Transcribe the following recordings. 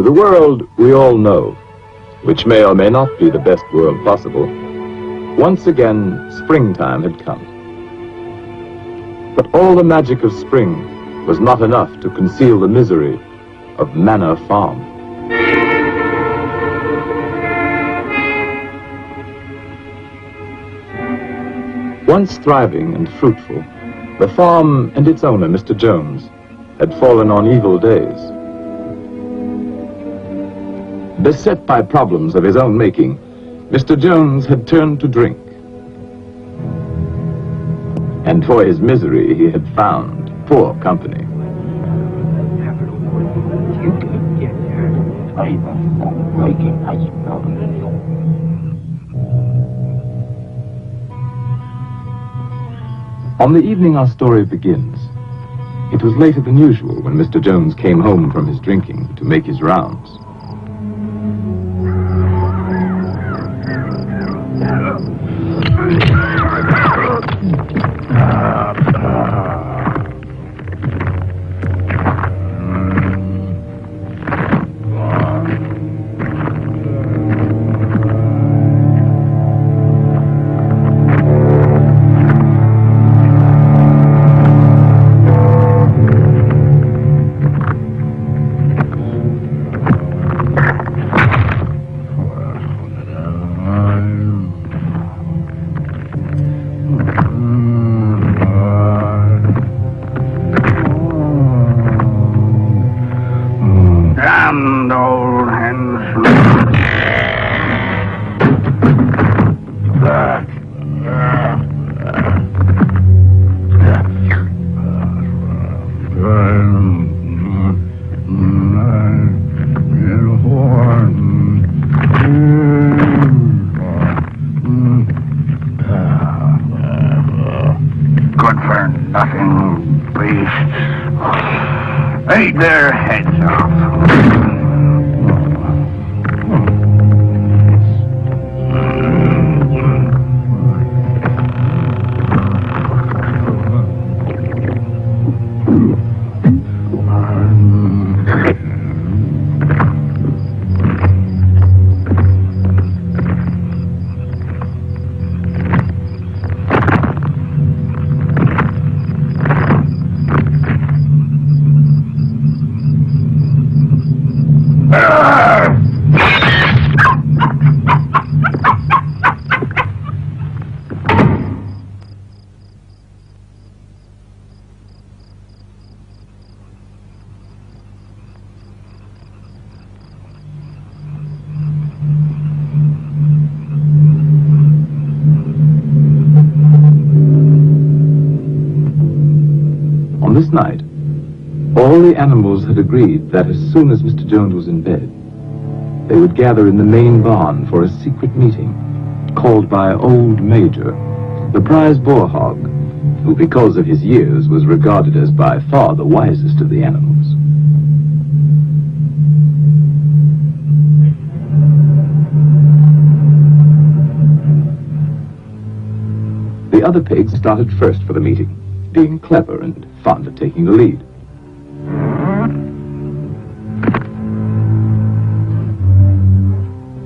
To the world we all know, which may or may not be the best world possible, once again springtime had come. But all the magic of spring was not enough to conceal the misery of Manor Farm. Once thriving and fruitful, the farm and its owner, Mr. Jones, had fallen on evil days. Beset by problems of his own making, Mr. Jones had turned to drink. And for his misery, he had found poor company. On the evening our story begins, it was later than usual when Mr. Jones came home from his drinking to make his rounds. Take their heads off. On this night, all the animals had agreed that as soon as Mr. Jones was in bed, they would gather in the main barn for a secret meeting called by Old Major, the prize boar hog, who because of his years was regarded as by far the wisest of the animals. The other pigs started first for the meeting, being clever and fond of taking the lead.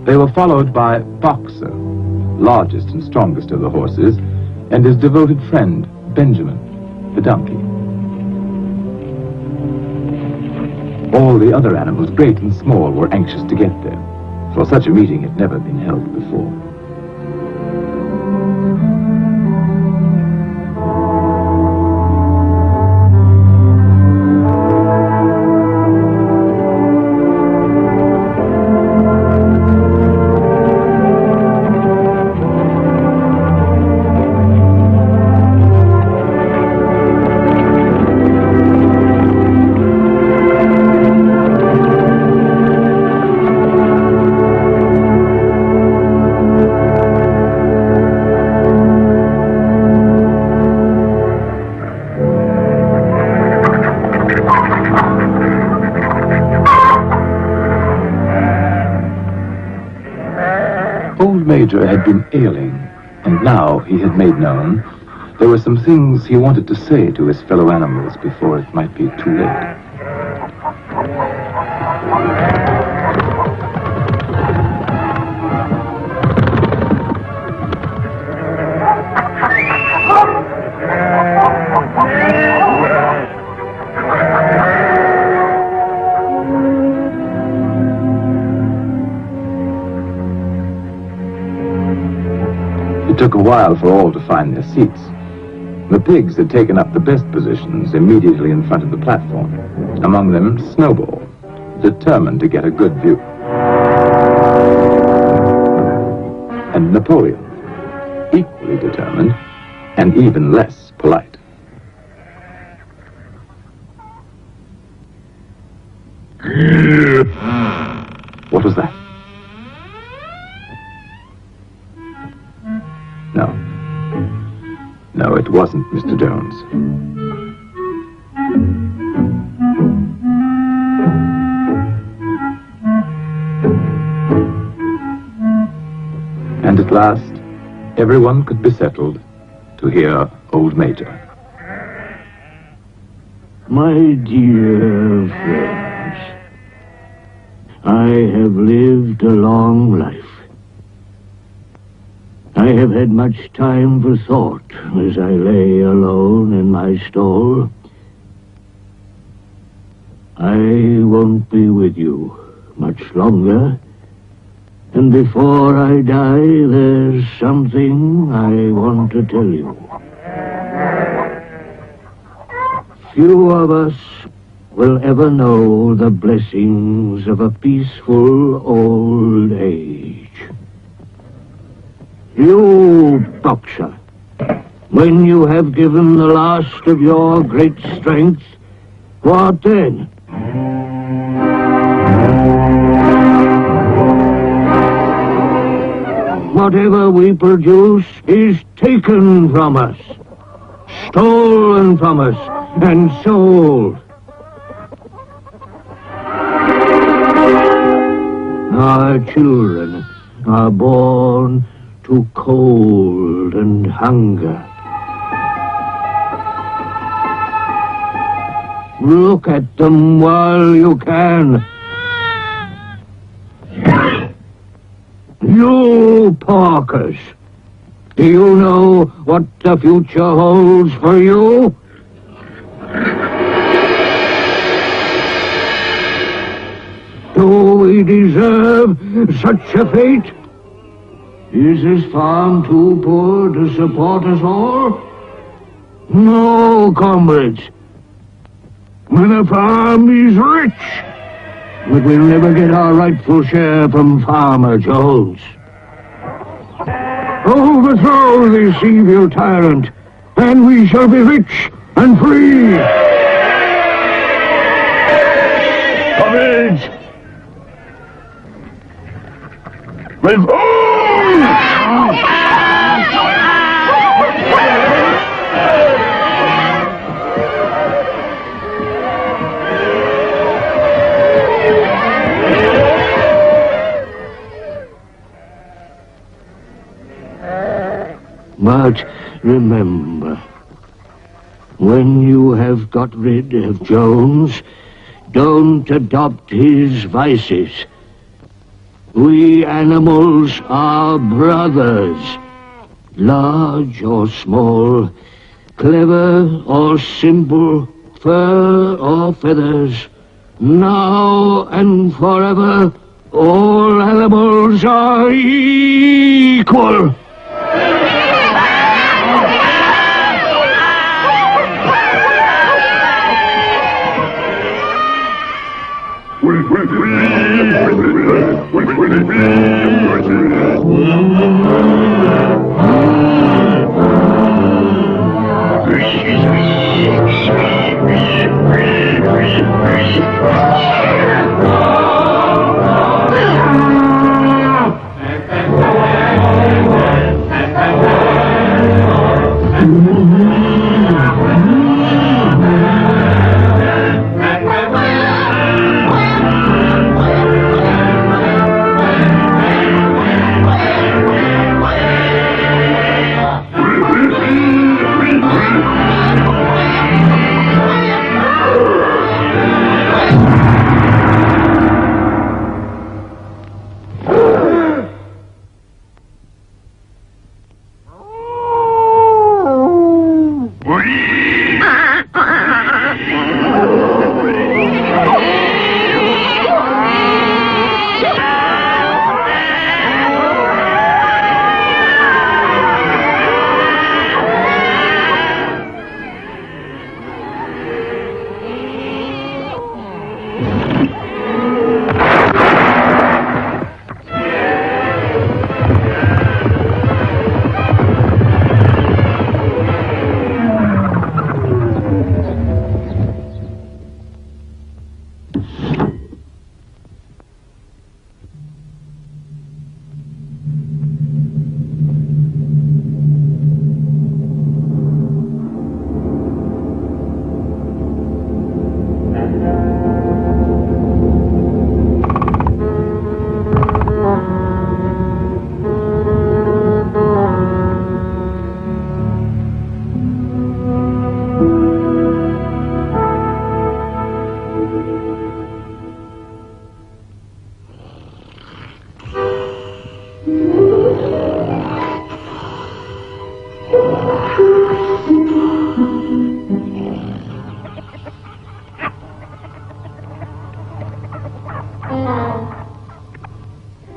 They were followed by Boxer, largest and strongest of the horses, and his devoted friend, Benjamin, the donkey. All the other animals, great and small, were anxious to get there, for such a meeting had never been held before. Old Major had been ailing, and now he had made known there were some things he wanted to say to his fellow animals before it might be too late. It took a while for all to find their seats. The pigs had taken up the best positions immediately in front of the platform. Among them, Snowball, determined to get a good view. And Napoleon, equally determined and even less polite. What was that? No, it wasn't Mr. Jones. And at last, everyone could be settled to hear Old Major. My dear friends, I have lived a long life. I have had much time for thought as I lay alone in my stall. I won't be with you much longer, and before I die, there's something I want to tell you. Few of us will ever know the blessings of a peaceful old age. You, boxer, when you have given the last of your great strength, what then? Whatever we produce is taken from us, stolen from us, and sold. Our children are born to cold and hunger. Look at them while you can. You porkers, do you know what the future holds for you? Do we deserve such a fate? Is this farm too poor to support us all? No, comrades. The farm is rich, but we'll never get our rightful share from Farmer Jones. Overthrow this evil tyrant, and we shall be rich and free. Comrades! But remember, when you have got rid of Jones, don't adopt his vices. We animals are brothers, large or small, clever or simple, fur or feathers. Now and forever, all animals are equal.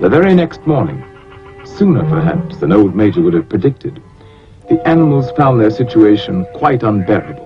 The very next morning, sooner perhaps than old Major would have predicted, the animals found their situation quite unbearable.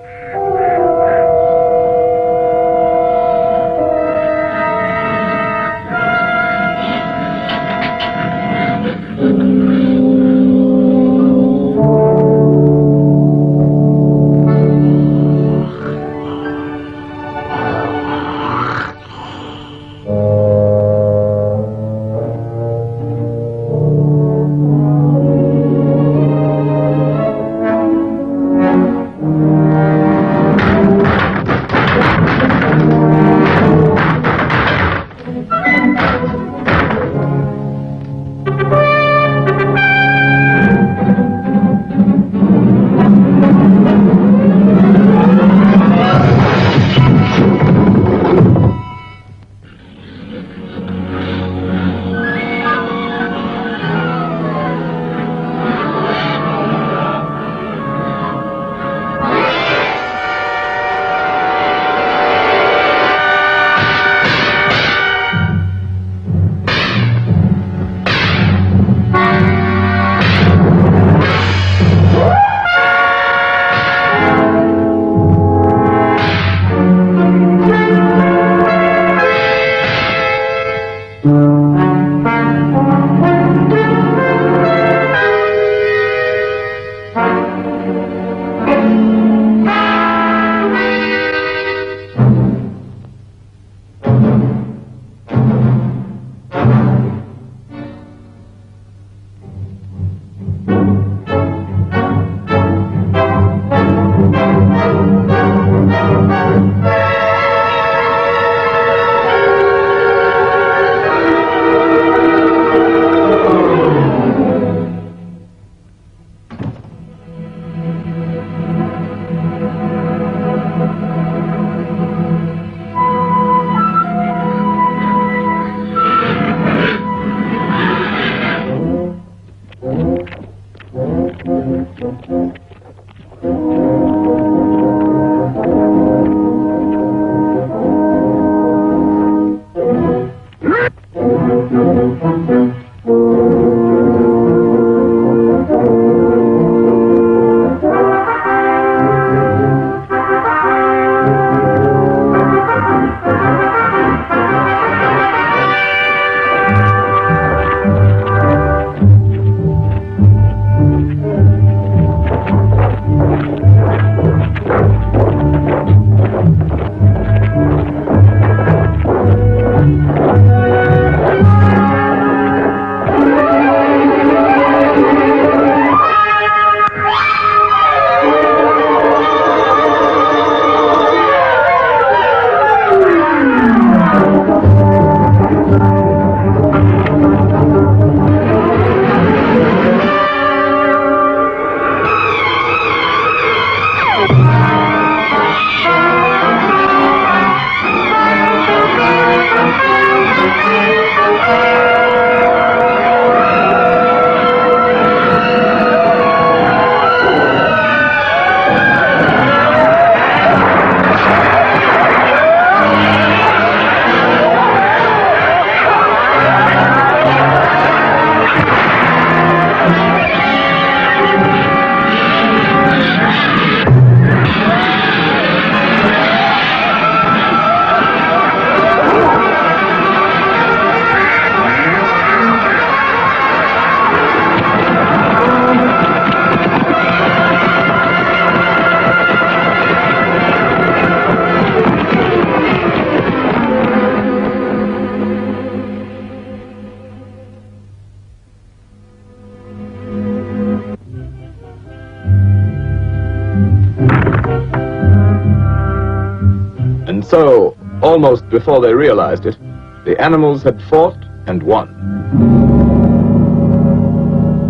So, almost before they realized it, the animals had fought and won.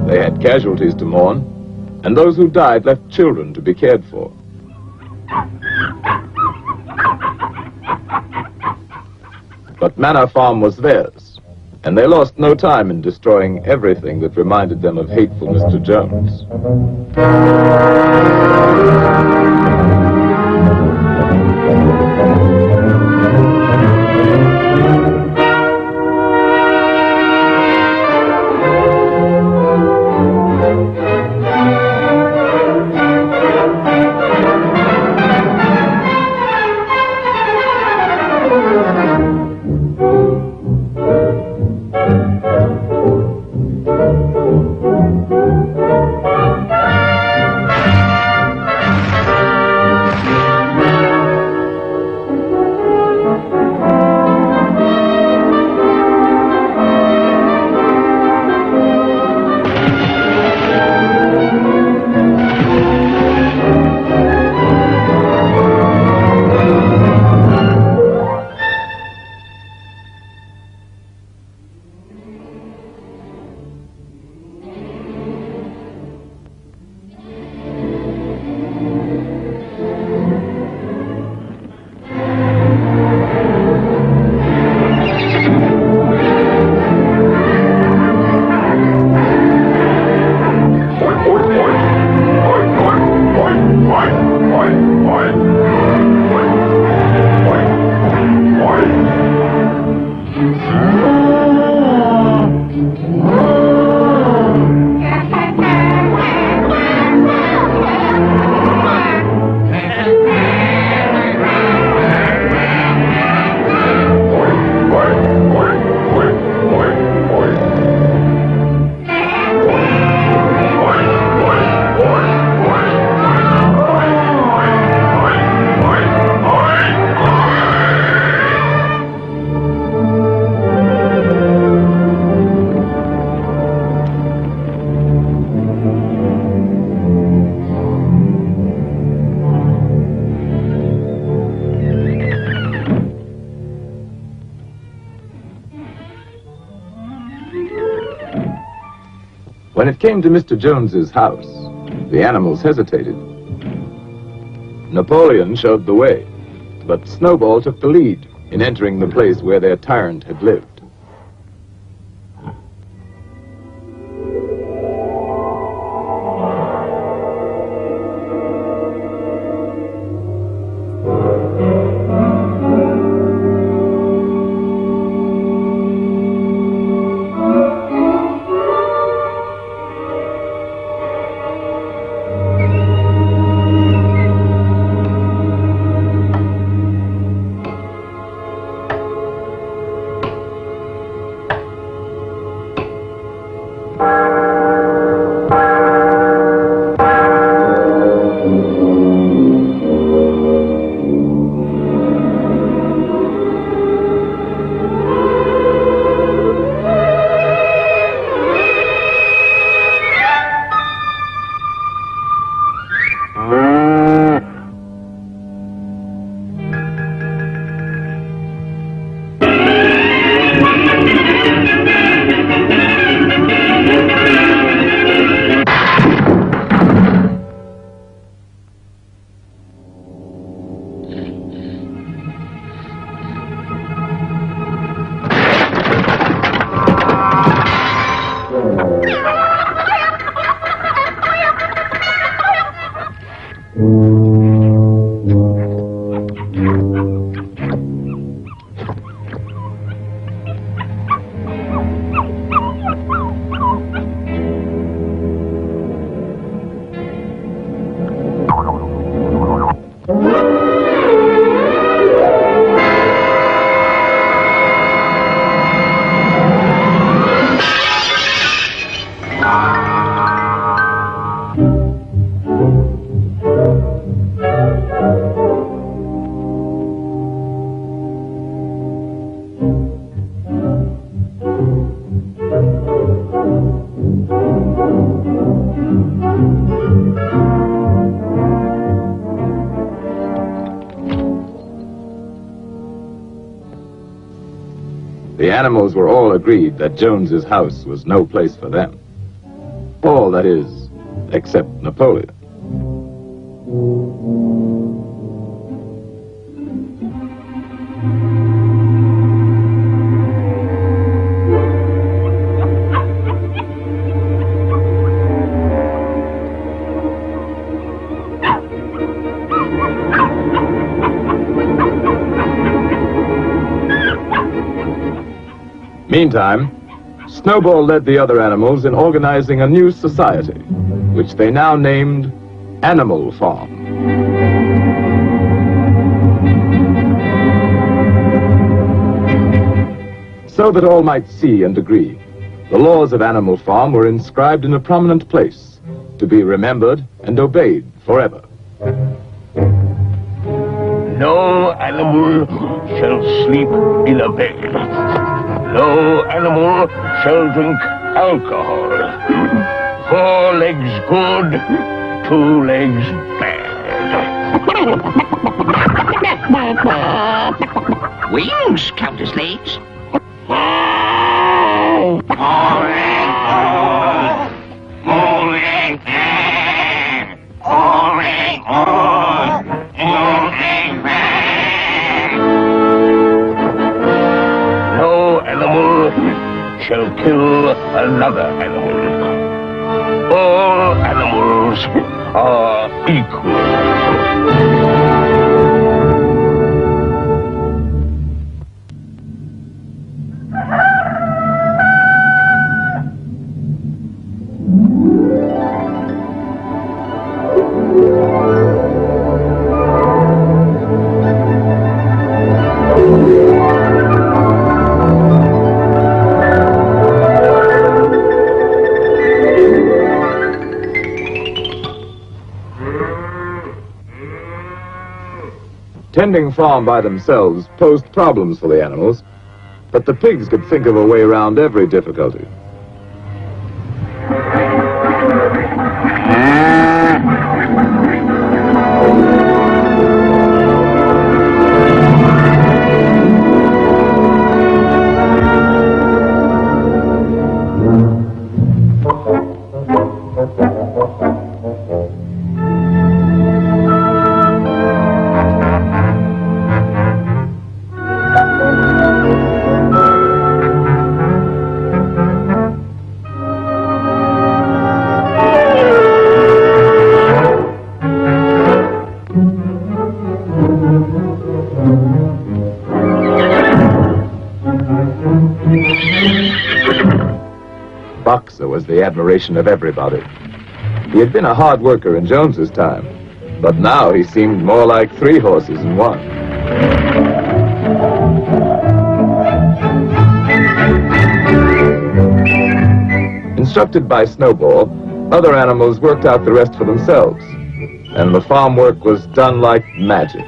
They had casualties to mourn, and those who died left children to be cared for. But Manor Farm was theirs, and they lost no time in destroying everything that reminded them of hateful Mr. Jones. When it came to Mr. Jones's house, the animals hesitated. Napoleon showed the way, but Snowball took the lead in entering the place where their tyrant had lived. The animals were all agreed that Jones's house was no place for them. All, that is, except Napoleon. Meantime, Snowball led the other animals in organizing a new society, which they now named Animal Farm. So that all might see and agree, the laws of Animal Farm were inscribed in a prominent place, to be remembered and obeyed forever. No animal shall sleep in a bed. No animal shall drink alcohol. 4 legs good, 2 legs bad. Wings, Countess Legs. Shall kill another animal. All animals are equal. Tending farm by themselves posed problems for the animals, but the pigs could think of a way around every difficulty. boxer was the admiration of everybody. He had been a hard worker in Jones's time, but now he seemed more like 3 horses in one. Instructed by Snowball, other animals worked out the rest for themselves, and the farm work was done like magic.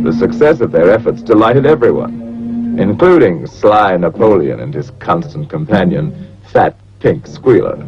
The success of their efforts delighted everyone, including sly Napoleon and his constant companion, Fat Pink Squealer.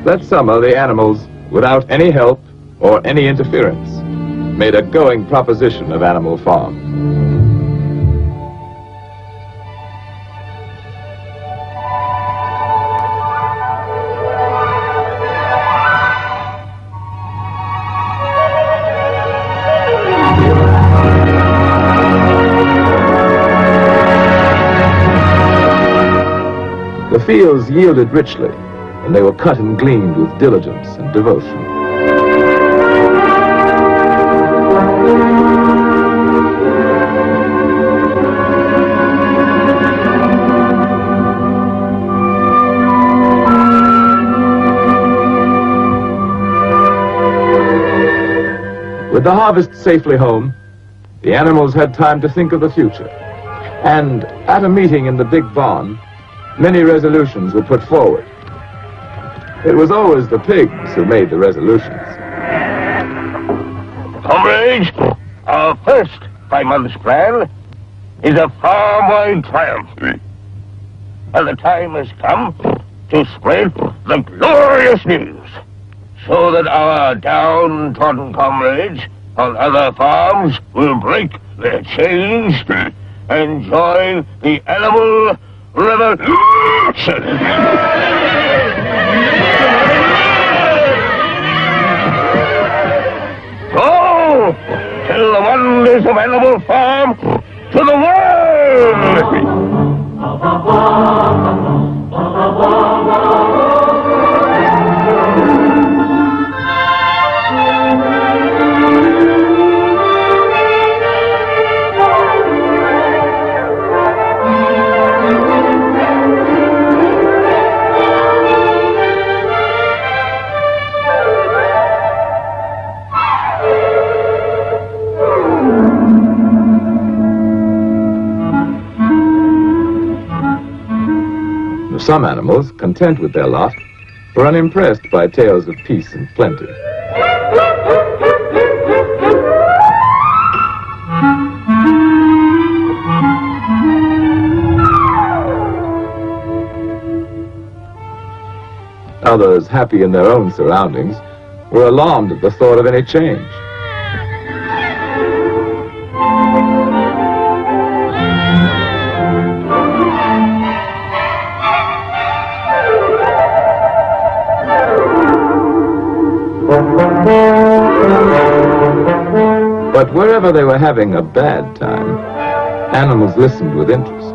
That summer, the animals, without any help or any interference, made a going proposition of Animal Farm. The fields yielded richly, and they were cut and gleaned with diligence and devotion. With the harvest safely home, the animals had time to think of the future. And at a meeting in the big barn, many resolutions were put forward. It was always the pigs who made the resolutions. Comrades, our first 5-month plan is a farm-wide triumph. And the time has come to spread the glorious news, so that our downtrodden comrades on other farms will break their chains and join the animal revolution. Go! Tell the wonders of Animal Farm to the world! Some animals, content with their lot, were unimpressed by tales of peace and plenty. Others, happy in their own surroundings, were alarmed at the thought of any change. But wherever they were having a bad time, animals listened with interest.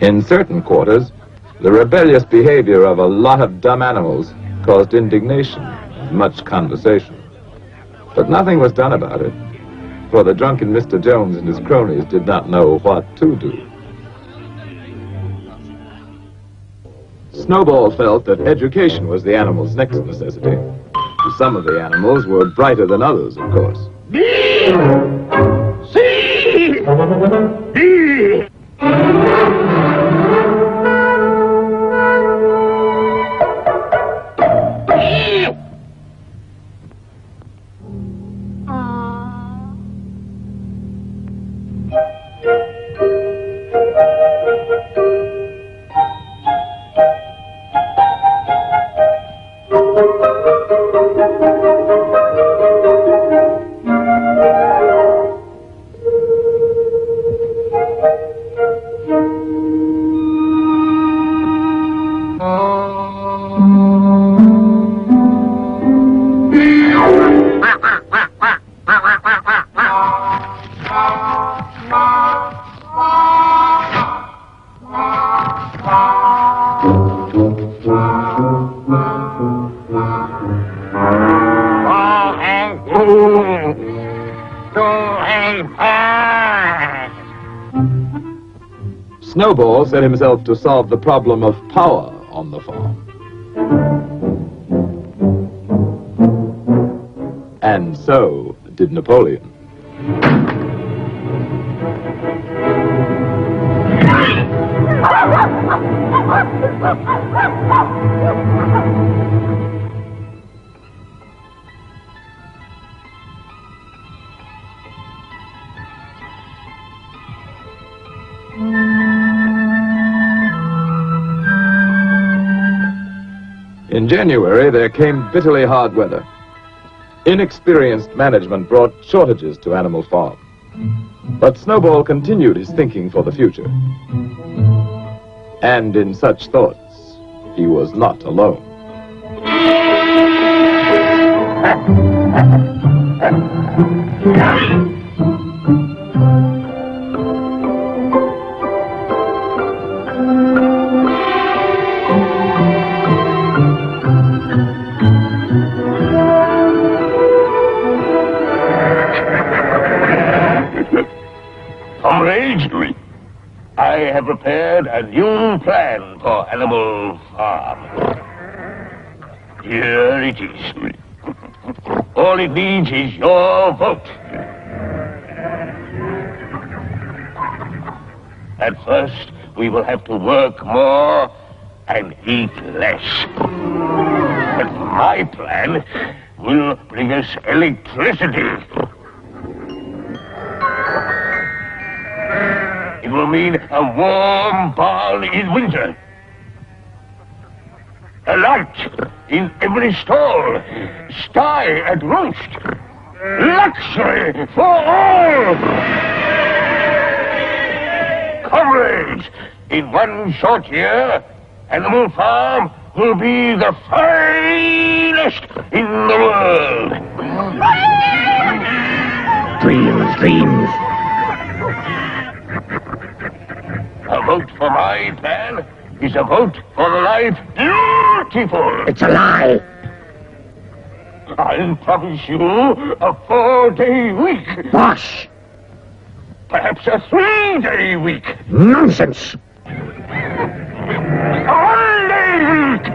In certain quarters, the rebellious behavior of a lot of dumb animals caused indignation and much conversation. But nothing was done about it, for the drunken Mr. Jones and his cronies did not know what to do. Snowball felt that education was the animal's next necessity. Some of the animals were brighter than others, of course. B! C! D! Snowball set himself to solve the problem of power on the farm. And so did Napoleon. In January, there came bitterly hard weather. Inexperienced management brought shortages to Animal Farm. But Snowball continued his thinking for the future. And in such thoughts, he was not alone. Comrades, I have prepared a new plan for Animal Farm. Here it is. All it needs is your vote. At first, we will have to work more and eat less. But my plan will bring us electricity. It will mean a warm barn in winter. A light in every stall. Sty at roost. Luxury for all. Comrades, in one short year, Animal Farm will be the finest in the world. Dream. child's dreams. A vote for my plan is a vote for the life beautiful. It's a lie. I'll promise you a 4-day week. Bosh! Perhaps a 3-day week. Nonsense! A 1-day week.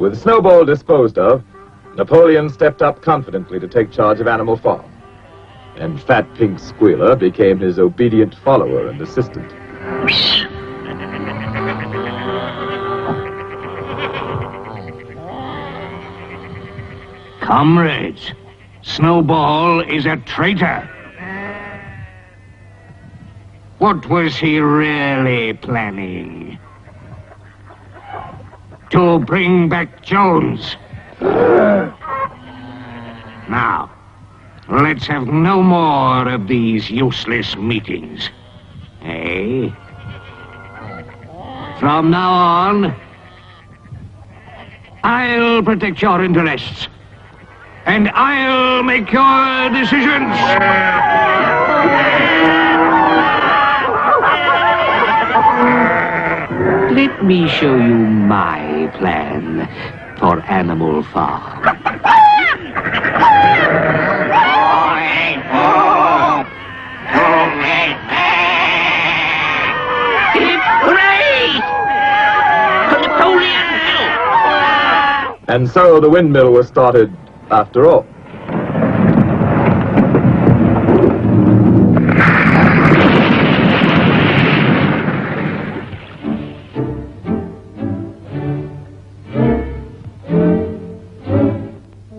With Snowball disposed of, Napoleon stepped up confidently to take charge of Animal Farm. And Fat Pink Squealer became his obedient follower and assistant. Comrades, Snowball is a traitor. What was he really planning? To bring back Jones. Now, let's have no more of these useless meetings. Eh? From now on, I'll protect your interests. And I'll make your decisions. Let me show you my plan for Animal Farm. And so the windmill was started after all.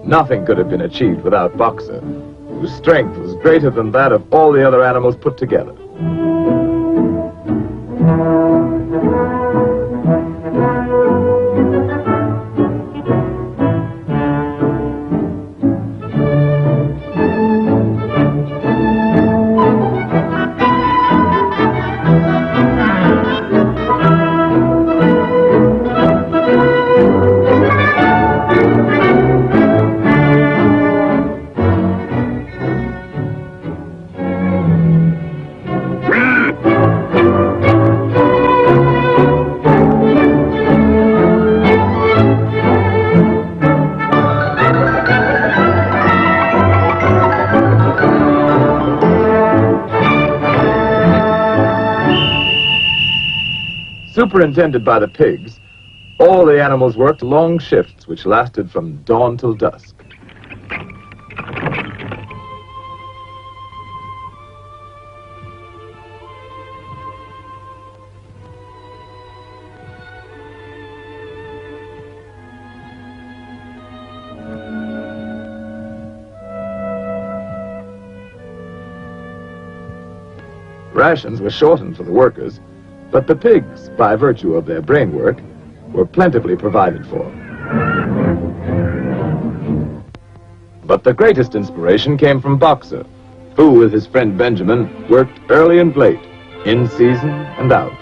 Nothing could have been achieved without Boxer, whose strength was greater than that of all the other animals put together. Superintended by the pigs, all the animals worked long shifts which lasted from dawn till dusk. Rations were shortened for the workers, but the pigs, by virtue of their brain work, were plentifully provided for. But the greatest inspiration came from Boxer, who, with his friend Benjamin, worked early and late, in season and out.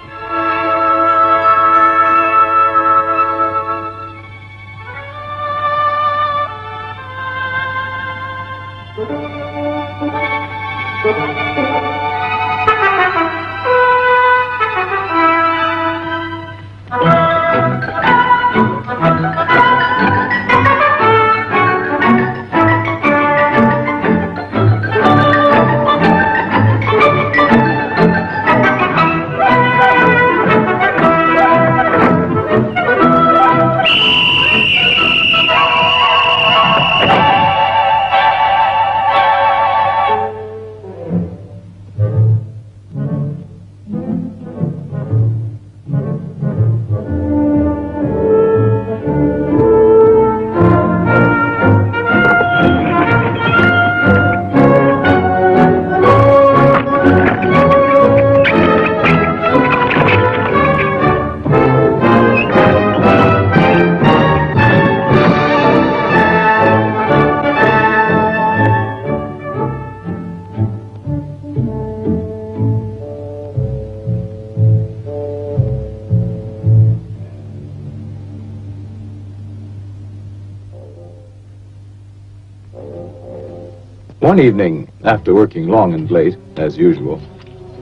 One evening, after working long and late, as usual,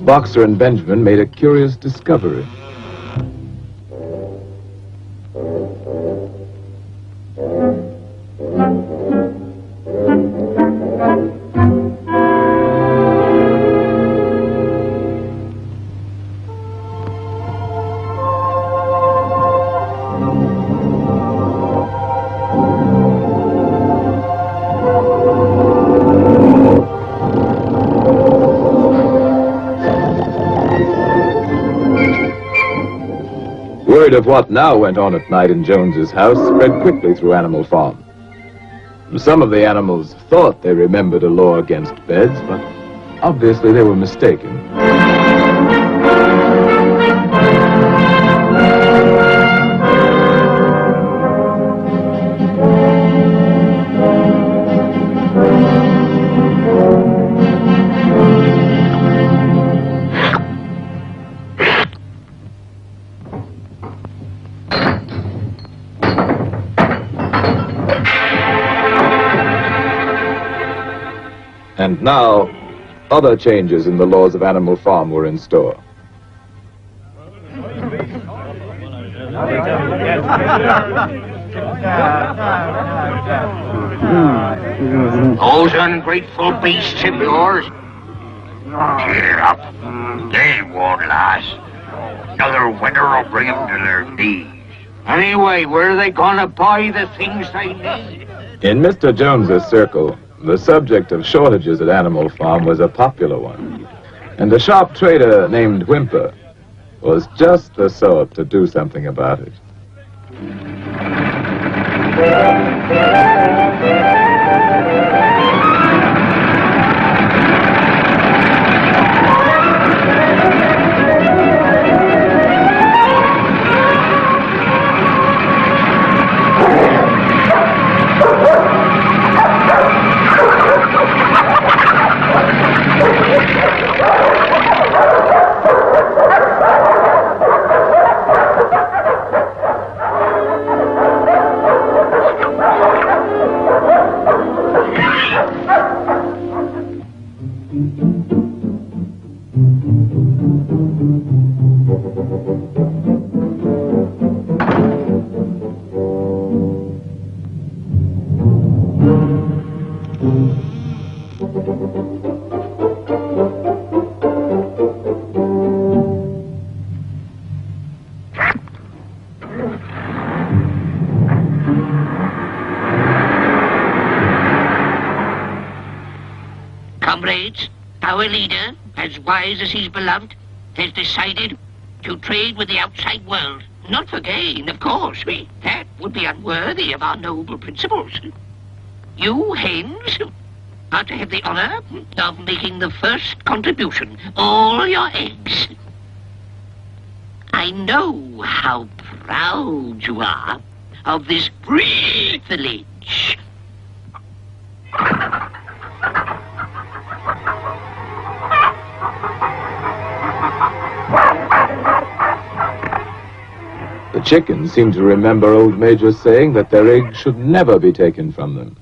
Boxer and Benjamin made a curious discovery. Word of what now went on at night in Jones's house spread quickly through Animal Farm. Some of the animals thought they remembered a law against beds, but obviously they were mistaken. And now, other changes in the laws of Animal Farm were in store. Those ungrateful beasts of yours, cheer up. They won't last. Another winter will bring them to their knees. Anyway, where are they going to buy the things they need? In Mr. Jones's circle, the subject of shortages at Animal Farm was a popular one, and a sharp trader named Whimper was just the sort to do something about it. Comrades, our leader, as wise as he's beloved, has decided to trade with the outside world. Not for gain, of course. That would be unworthy of our noble principles. You, hens, are to have the honor of making the first contribution. All your eggs. I know how proud you are of this privilege. The chickens seemed to remember old Major saying that their eggs should never be taken from them.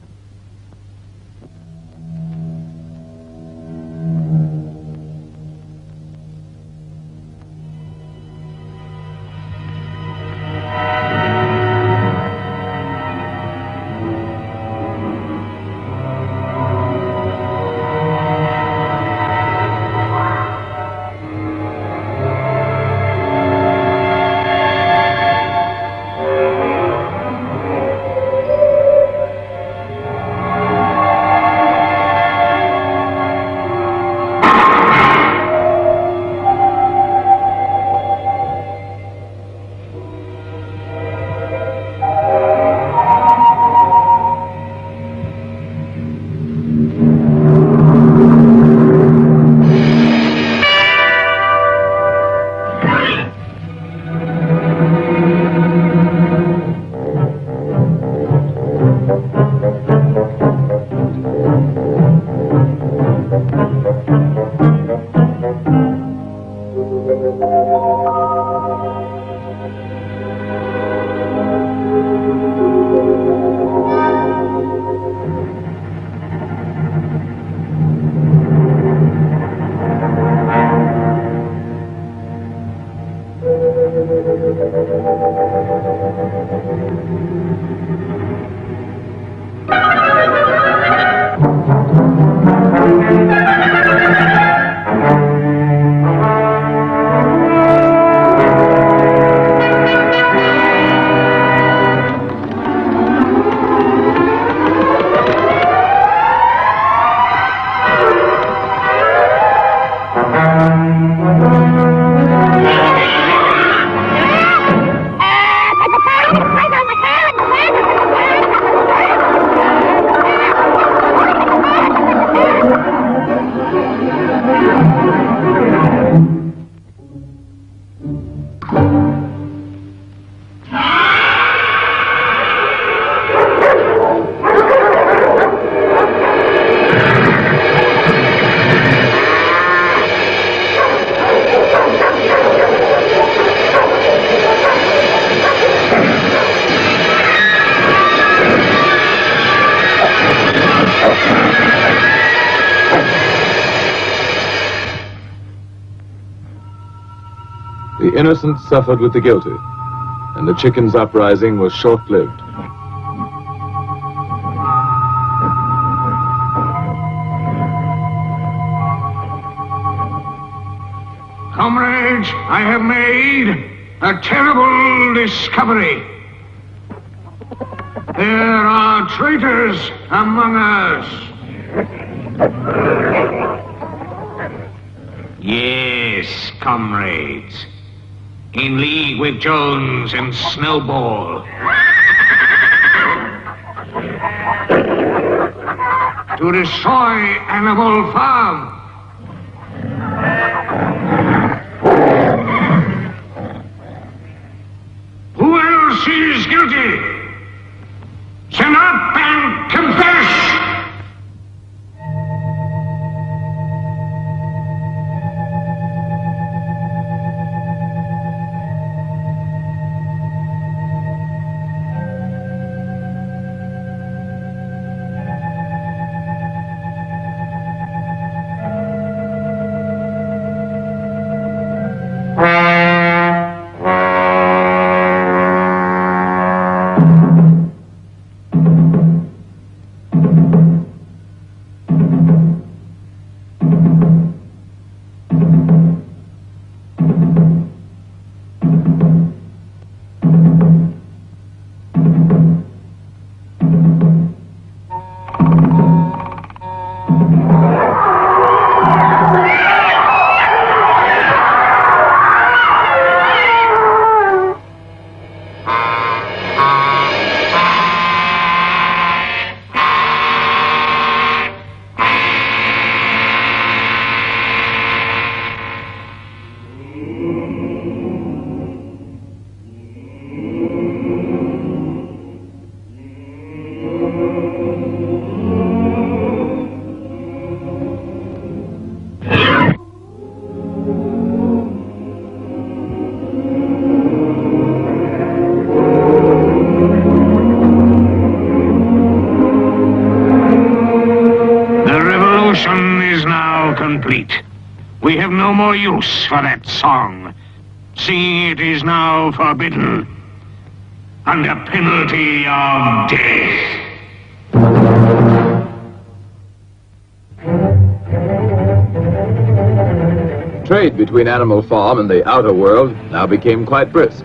The innocent suffered with the guilty, and the chickens' uprising was short-lived. Comrades, I have made a terrible discovery. There are traitors among us. Yes, comrades. In league with Jones and Snowball. To destroy Animal Farm. Who else is guilty? Stand up and confess! We have no more use for that song. See, it is now forbidden, under penalty of death. Trade between Animal Farm and the outer world now became quite brisk.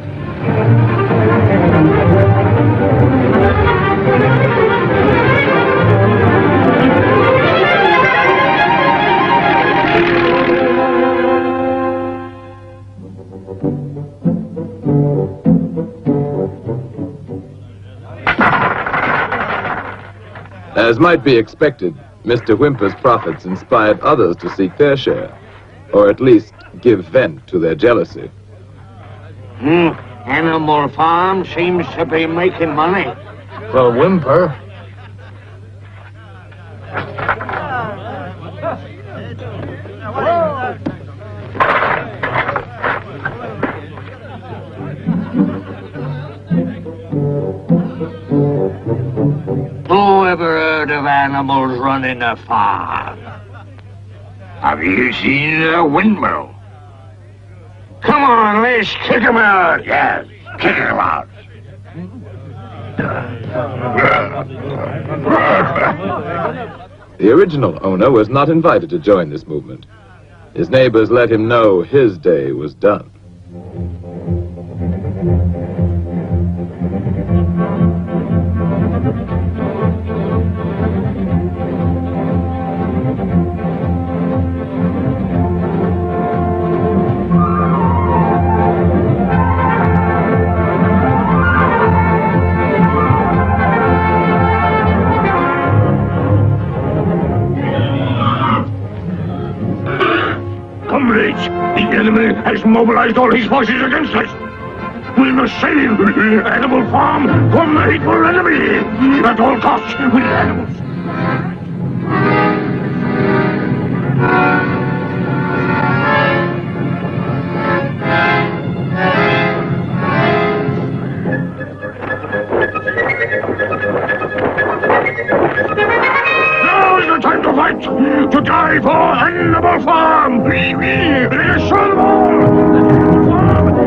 As might be expected, Mr. Whymper's profits inspired others to seek their share, or at least give vent to their jealousy. Animal Farm seems to be making money. For Whymper. Who ever heard of animals running a farm? Have you seen a windmill? Come on, let's kick him out. Yes, kick him out. The original owner was not invited to join this movement. His neighbors let him know his day was done. Comrades, the enemy has mobilized all his forces against us. We must save Animal Farm from the hateful enemy. At all costs, we animals. Now is the time to fight, to die for Animal Farm. Let us show them all that Animal Farm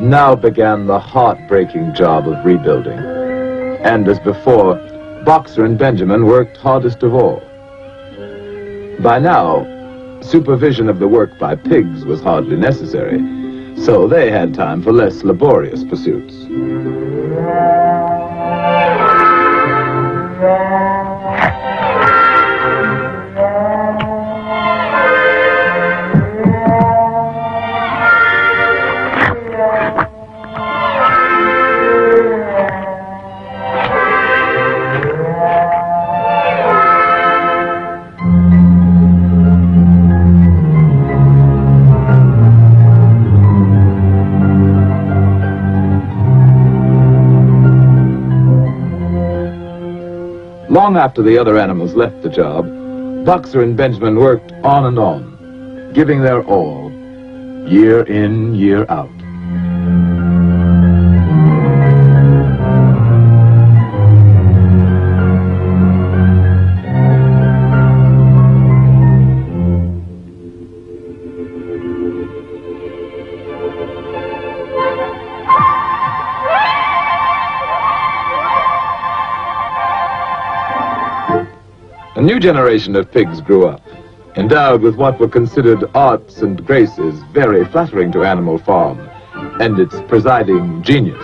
Now began the heartbreaking job of rebuilding. And as before, Boxer and Benjamin worked hardest of all. By now, supervision of the work by pigs was hardly necessary, so they had time for less laborious pursuits. Long after the other animals left the job, Boxer and Benjamin worked on and on, giving their all, year in, year out. A new generation of pigs grew up, endowed with what were considered arts and graces very flattering to Animal Farm and its presiding genius.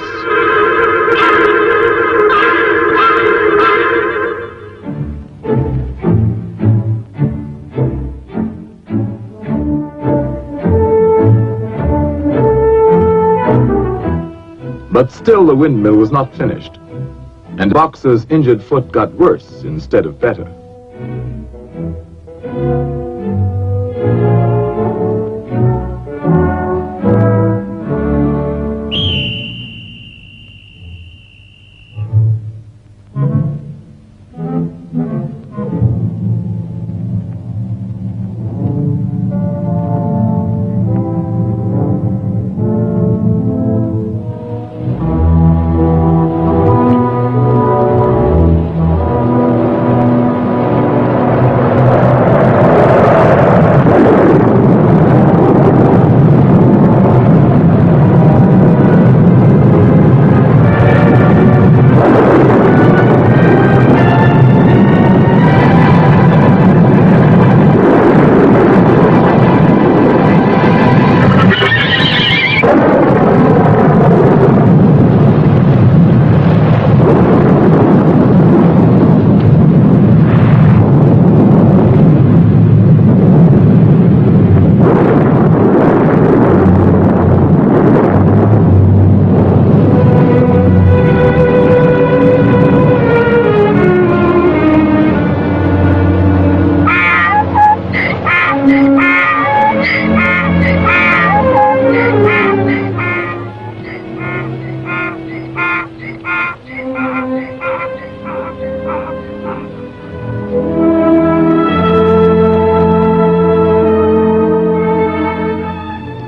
But still the windmill was not finished, and Boxer's injured foot got worse instead of better.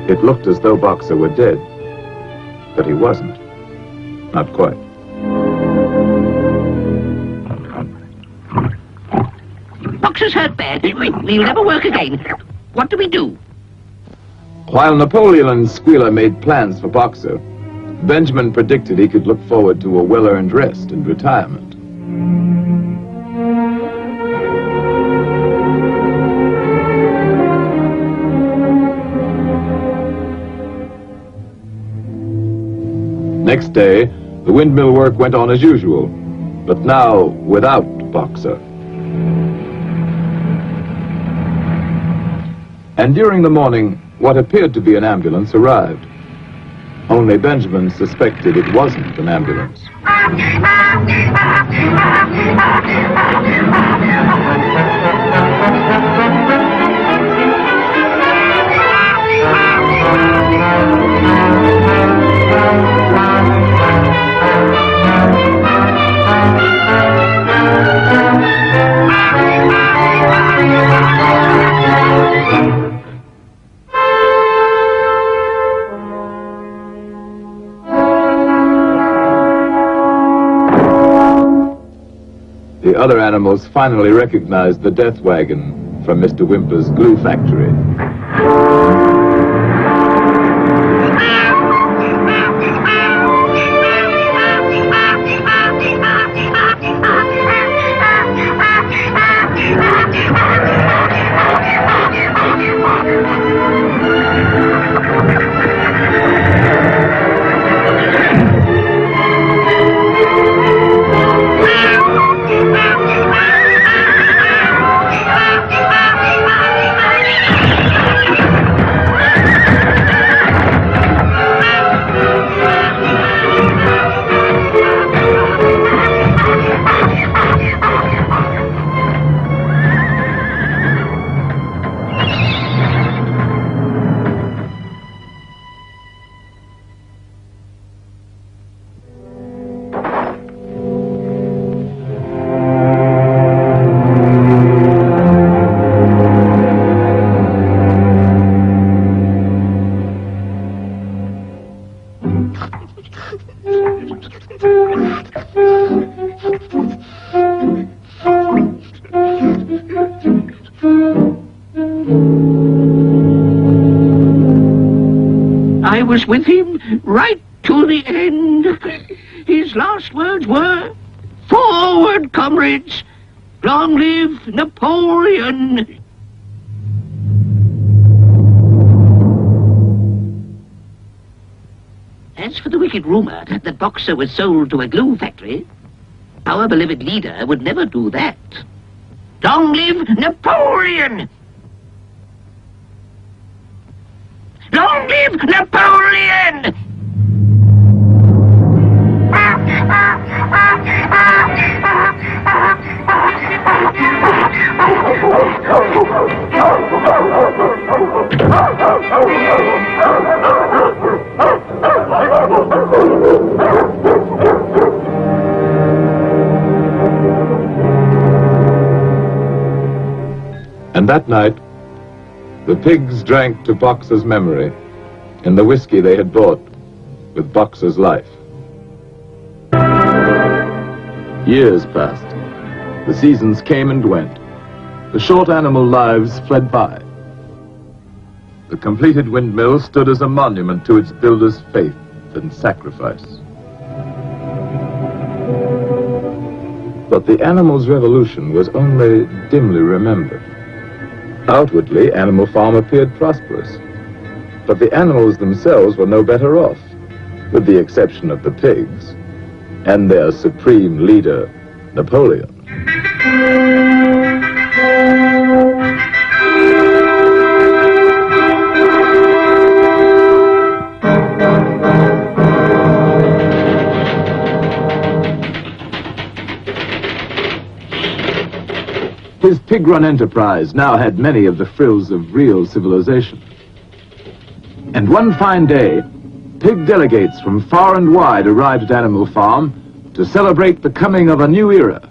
It looked as though Boxer were dead, but he wasn't. Not quite. Boxer's hurt bad. He'll never work again. What do we do? While Napoleon and Squealer made plans for Boxer, Benjamin predicted he could look forward to a well-earned rest and retirement. Next day, the windmill work went on as usual, but now without Boxer. And during the morning, what appeared to be an ambulance arrived. Only Benjamin suspected it wasn't an ambulance. The other animals finally recognized the death wagon from Mr. Whymper's glue factory. I was with him right to the end. His last words were, "Forward, comrades! Long live Napoleon!" As for the wicked rumor that Boxer was sold to a glue factory, our beloved leader would never do that. Long live Napoleon! Long live Napoleon! And that night, the pigs drank to Boxer's memory in the whiskey they had bought with Boxer's life. Years passed. The seasons came and went. The short animal lives fled by. The completed windmill stood as a monument to its builder's faith and sacrifice. But the animal's revolution was only dimly remembered. Outwardly, Animal Farm appeared prosperous, but the animals themselves were no better off, with the exception of the pigs and their supreme leader, Napoleon. His pig-run enterprise now had many of the frills of real civilization. And one fine day, pig delegates from far and wide arrived at Animal Farm to celebrate the coming of a new era.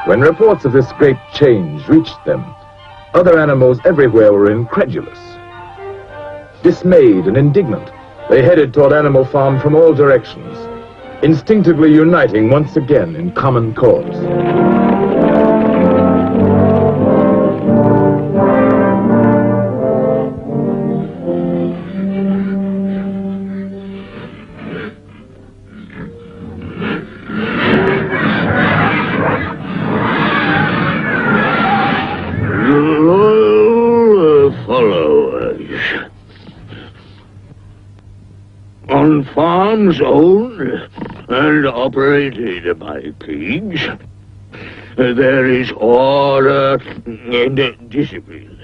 When reports of this great change reached them, other animals everywhere were incredulous. Dismayed and indignant, they headed toward Animal Farm from all directions, instinctively uniting once again in common cause. On farms owned and operated by pigs, there is order and discipline.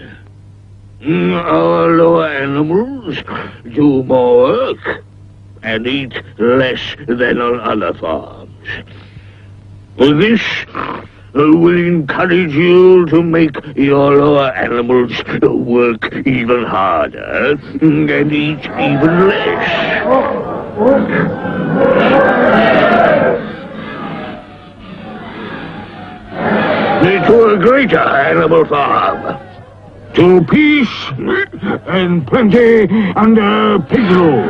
Our lower animals do more work and eat less than on other farms. This will encourage you to make your lower animals work even harder and eat even less. To a greater Animal Farm. To peace and plenty under pig rule.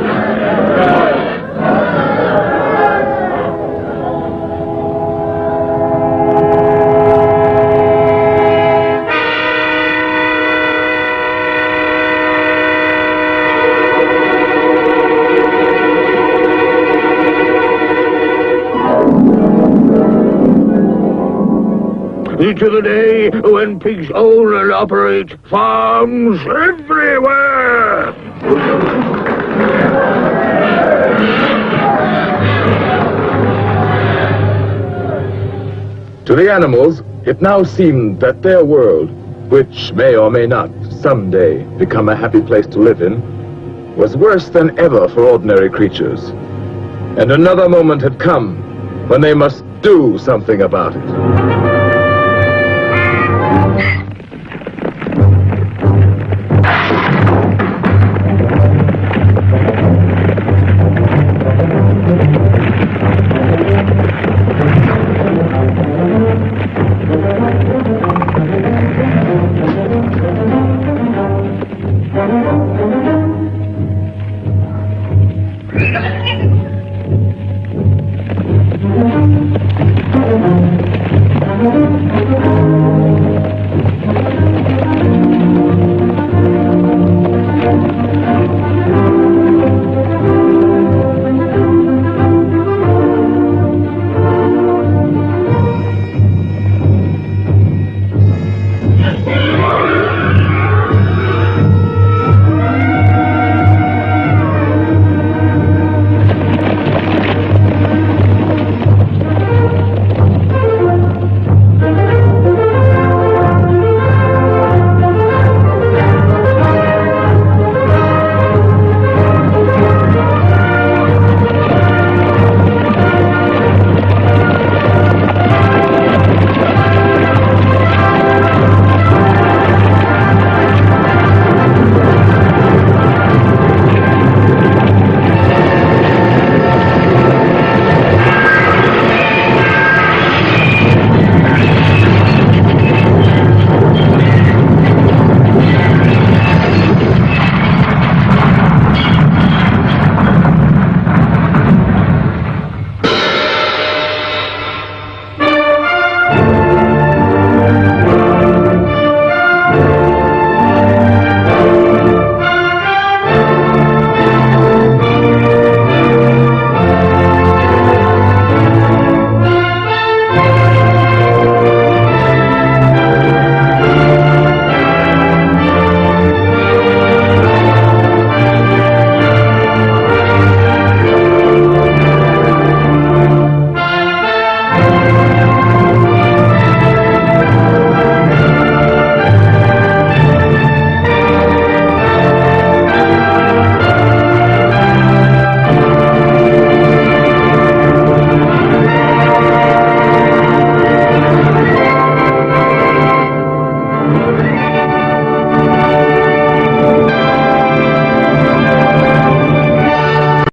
to the day when pigs own and operate farms everywhere. To the animals, it now seemed that their world, which may or may not someday become a happy place to live in, was worse than ever for ordinary creatures. And another moment had come when they must do something about it.